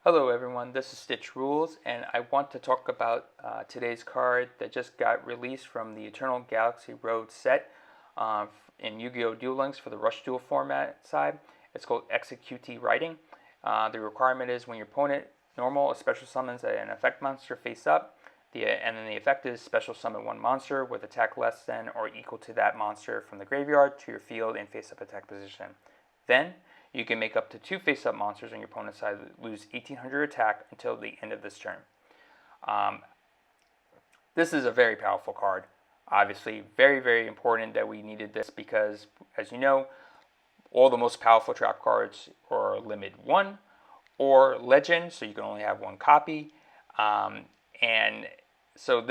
Hello everyone, this is StichRulez, and I want to talk about today's card that just got released from the Eternal Galaxy Road set in Yu-Gi-Oh! Duel Links for the Rush Duel format side. It's called Executie Writing. The requirement is when your opponent normal or special summons an effect monster face up, and then the effect is special summon one monster with attack less than or equal to that monster from the graveyard to your field in face-up attack position. Then you can make up to 2 face-up monsters on your opponent's side lose 1800 attack until the end of this turn. This is a very powerful card. Obviously, very, very important that we needed this because, as you know, all the most powerful trap cards are limit 1 or legend, so you can only have 1 copy. And so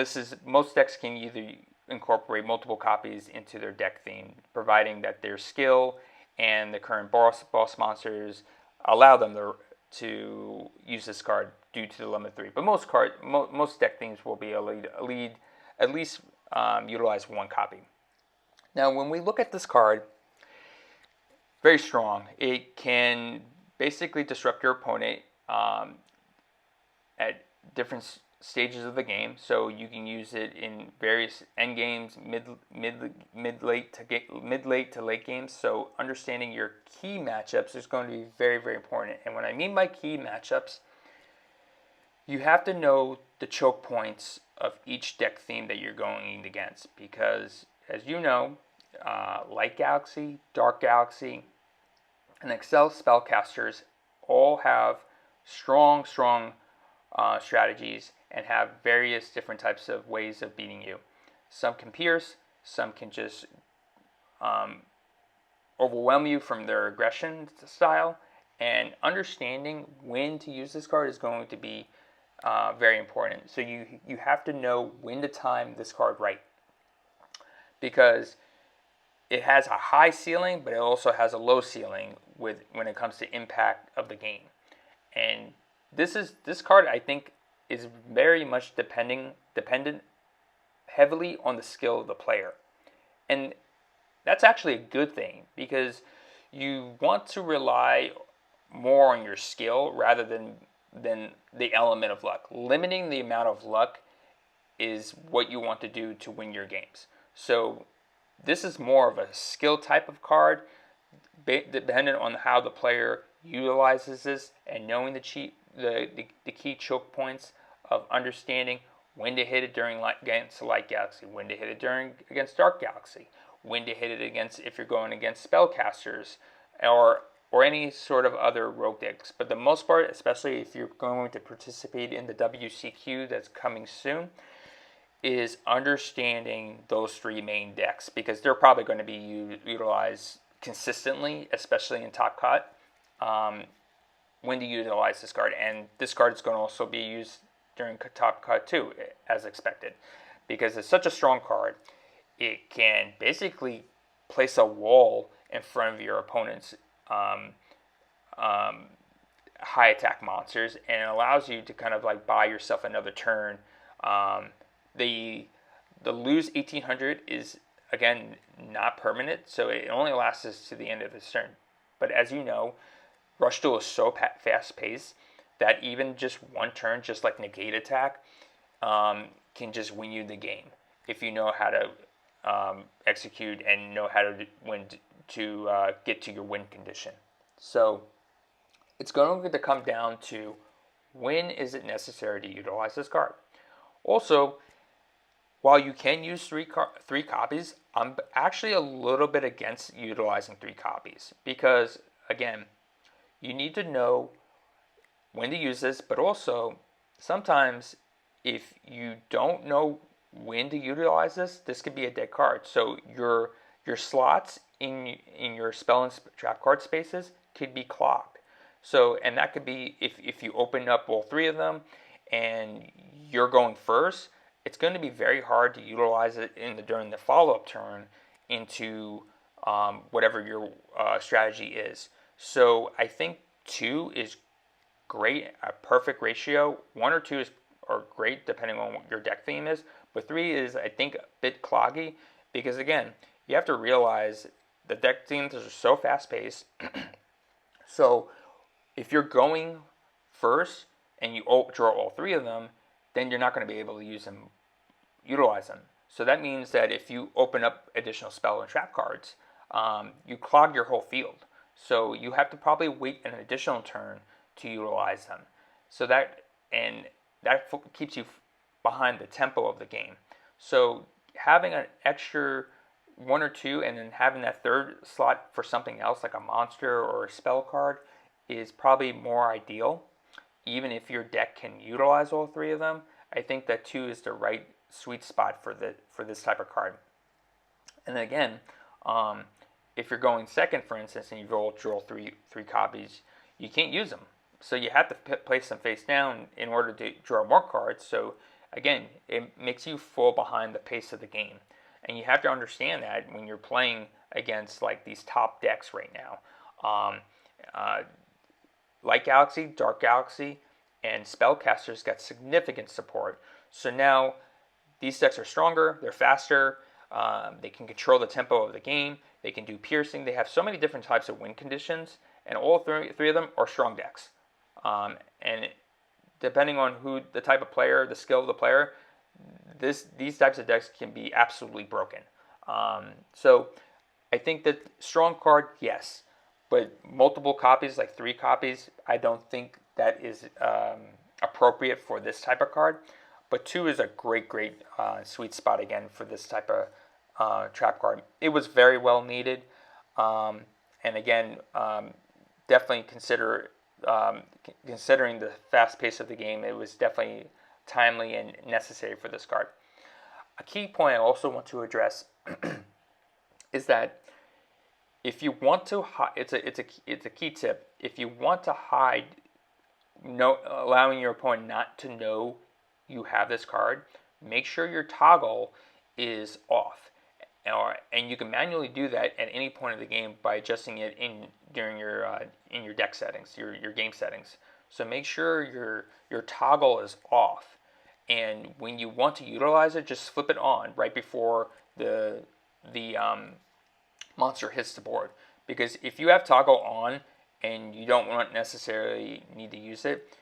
most decks can either incorporate multiple copies into their deck theme, providing that their skill and the current boss monsters allow them to use this card due to the limit 3. But most deck themes will be at least utilize 1 copy. Now, when we look at this card, very strong. It can basically disrupt your opponent at different stages of the game, so you can use it in various end games, mid-late to late games. So understanding your key matchups is going to be very, very important. And what I mean by key matchups, you have to know the choke points of each deck theme that you're going against, because as you know, Light Galaxy, Dark Galaxy, and Excel spellcasters all have strong strategies and have various different types of ways of beating you. Some can pierce, some can just overwhelm you from their aggression style, and understanding when to use this card is going to be very important. So you have to know when to time this card right, because it has a high ceiling, but it also has a low ceiling when it comes to impact of the game. And this card, I think, is very much dependent heavily on the skill of the player. And that's actually a good thing, because you want to rely more on your skill rather than the element of luck. Limiting the amount of luck is what you want to do to win your games. So this is more of a skill type of card, dependent on how the player utilizes this and knowing the key choke points of understanding when to hit it against Light Galaxy, when to hit it against Dark Galaxy, when to hit it against if you're going against spellcasters or any sort of other rogue decks. But the most part, especially if you're going to participate in the WCQ that's coming soon, is understanding those 3 main decks, because they're probably going to be utilized consistently, especially in Top Cut. When to utilize this card, and this card is going to also be used during Top Cut too, as expected, because it's such a strong card. It can basically place a wall in front of your opponent's high attack monsters, and it allows you to kind of like buy yourself another turn. The lose 1800 is, again, not permanent, so it only lasts us to the end of this turn. But as you know, Rush Duel is so fast-paced that even just 1 turn, just like negate attack, can just win you the game if you know how to execute and know how to get to your win condition. So it's going to come down to when is it necessary to utilize this card. Also, while you can use 3 copies, I'm actually a little bit against utilizing 3 copies, because, again, you need to know when to use this, but also sometimes if you don't know when to utilize this could be a dead card. So your slots in your spell and trap card spaces could be clogged. So, and that could be if you open up all 3 of them and you're going first, it's going to be very hard to utilize it during the follow-up turn into whatever your strategy is. So I think 2 is great, a perfect ratio. 1 or 2 are great depending on what your deck theme is. But 3 is, I think, a bit cloggy, because, again, you have to realize the deck themes are so fast-paced. So if you're going first and you draw all 3 of them, then you're not going to be able to utilize them. So that means that if you open up additional spell and trap cards, you clog your whole field. So you have to probably wait an additional turn to utilize them. So that keeps you behind the tempo of the game. So having an extra 1 or 2 and then having that third slot for something else like a monster or a spell card is probably more ideal. Even if your deck can utilize all 3 of them, I think that 2 is the right sweet spot for this type of card. And again, if you're going second, for instance, and you draw 3 copies, you can't use them. So you have to place them face down in order to draw more cards. So again, it makes you fall behind the pace of the game. And you have to understand that when you're playing against like these top decks right now. Light Galaxy, Dark Galaxy, and Spellcasters got significant support. So now these decks are stronger, they're faster, they can control the tempo of the game, they can do piercing, they have so many different types of win conditions, and all three of them are strong decks. And depending on the type of player, the skill of the player, these types of decks can be absolutely broken. So I think that strong card, yes, but multiple copies, like 3 copies, I don't think that is appropriate for this type of card. But 2 is a great sweet spot again for this type of trap card. It was very well needed, and again, definitely considering the fast pace of the game, it was definitely timely and necessary for this card. A key point I also want to address is that if you want to hide, it's a key tip. If you want to hide, allowing your opponent not to know you have this card, make sure your toggle is off, and you can manually do that at any point of the game by adjusting it during your deck settings, your game settings. So make sure your toggle is off, and when you want to utilize it, just flip it on right before the monster hits the board. Because if you have toggle on and you don't necessarily need to use it,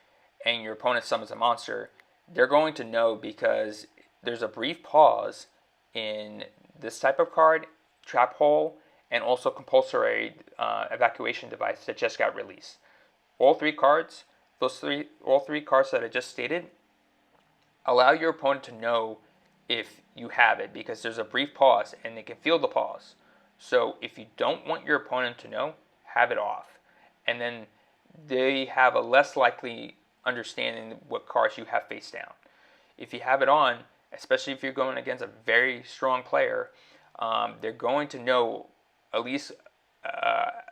and your opponent summons a monster, they're going to know, because there's a brief pause in this type of card, Trap Hole, and also Compulsory Evacuation Device that just got released. All 3 cards, all three cards that I just stated, allow your opponent to know if you have it, because there's a brief pause and they can feel the pause. So if you don't want your opponent to know, have it off, and then they have a less likely understanding what cards you have face down. If you have it on, especially if you're going against a very strong player, they're going to know at least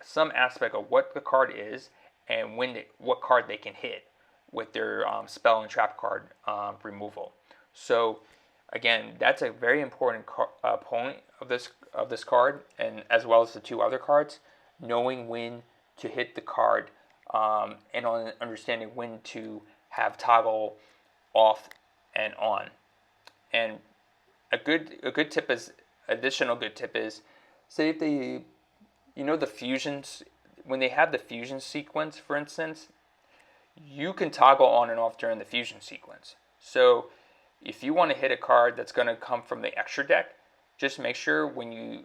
some aspect of what the card is and what card they can hit with their spell and trap card removal. So again, that's a very important point of this card, and as well as the 2 other cards, knowing when to hit the card, and understanding when to have toggle off and on. And additional good tip is, say if they, the fusions, when they have the fusion sequence, for instance, you can toggle on and off during the fusion sequence. So if you want to hit a card that's going to come from the extra deck, just make sure when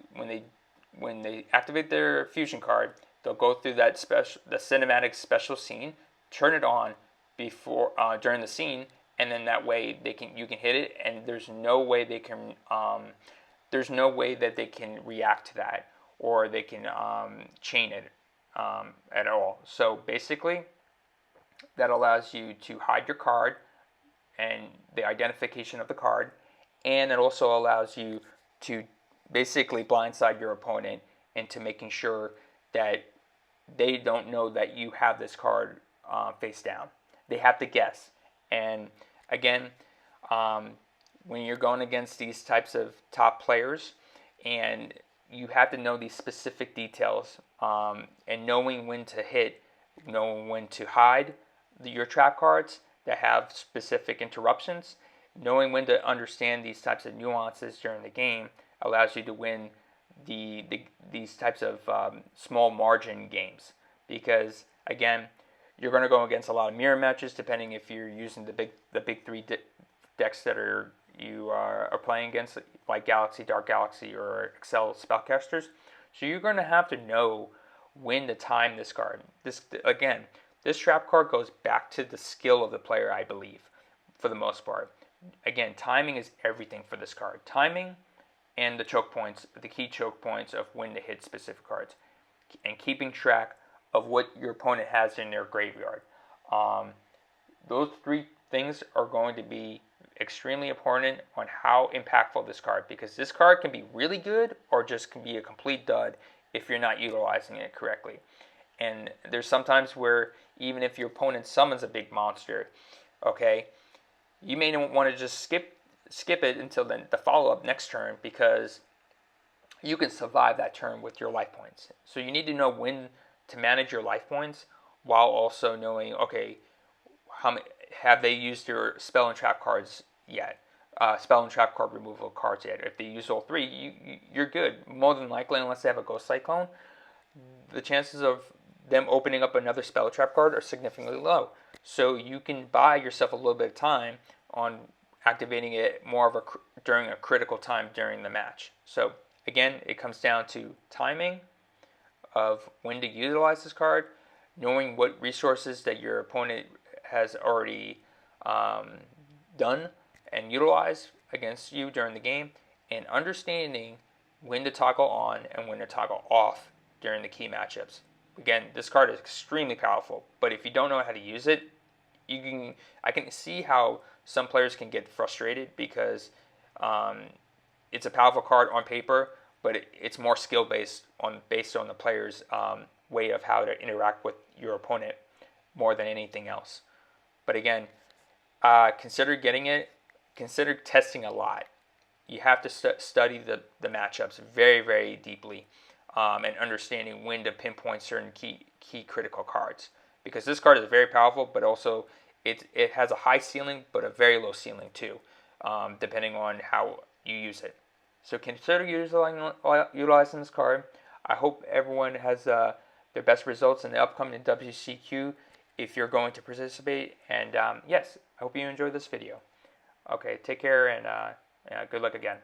they activate their fusion card, they'll go through the cinematic special scene, turn it on before during the scene, and then that way you can hit it, and there's no way that they can react to that, or they can chain it at all. So basically, that allows you to hide your card and the identification of the card, and it also allows you to basically blindside your opponent into making sure that they don't know that you have this card face down. They have to guess. And again, when you're going against these types of top players, and you have to know these specific details, and knowing when to hit, knowing when to hide your trap cards that have specific interruptions, knowing when to understand these types of nuances during the game allows you to win these types of small margin games. Because again, You're going to go against a lot of mirror matches, depending if you're using the big three decks that you are playing against, like Galaxy, Dark Galaxy, or Excel Spellcasters. So you're going to have to know when to time this card. This trap card goes back to the skill of the player, I believe, for the most part. Again, timing is everything for this card. Timing and the choke points, the key choke points of when to hit specific cards, and keeping track of what your opponent has in their graveyard. Those three things are going to be extremely important on how impactful this card, because this card can be really good or just can be a complete dud if you're not utilizing it correctly. And there's sometimes where even if your opponent summons a big monster, okay, you may want to just skip it until the follow-up next turn, because you can survive that turn with your life points. So you need to know when to manage your life points while also knowing, okay, have they used your spell and trap cards yet? Spell and trap card removal cards yet? If they use all three, you're good. More than likely, unless they have a Ghost Cyclone, the chances of them opening up another spell trap card are significantly low. So you can buy yourself a little bit of time on activating it during a critical time during the match. So again, it comes down to timing of when to utilize this card, knowing what resources that your opponent has already done and utilized against you during the game, and understanding when to toggle on and when to toggle off during the key matchups. Again, this card is extremely powerful, but if you don't know how to use it, I can see how some players can get frustrated, because it's a powerful card on paper, but it's more skill based on the player's way of how to interact with your opponent more than anything else. But again, consider getting it. Consider testing a lot. You have to study the matchups very, very deeply, and understanding when to pinpoint certain key critical cards, because this card is very powerful, but also it has a high ceiling but a very low ceiling too, depending on how you use it. So consider utilizing this card. I hope everyone has their best results in the upcoming WCQ if you're going to participate. And yes, I hope you enjoyed this video. Okay, take care, and good luck again.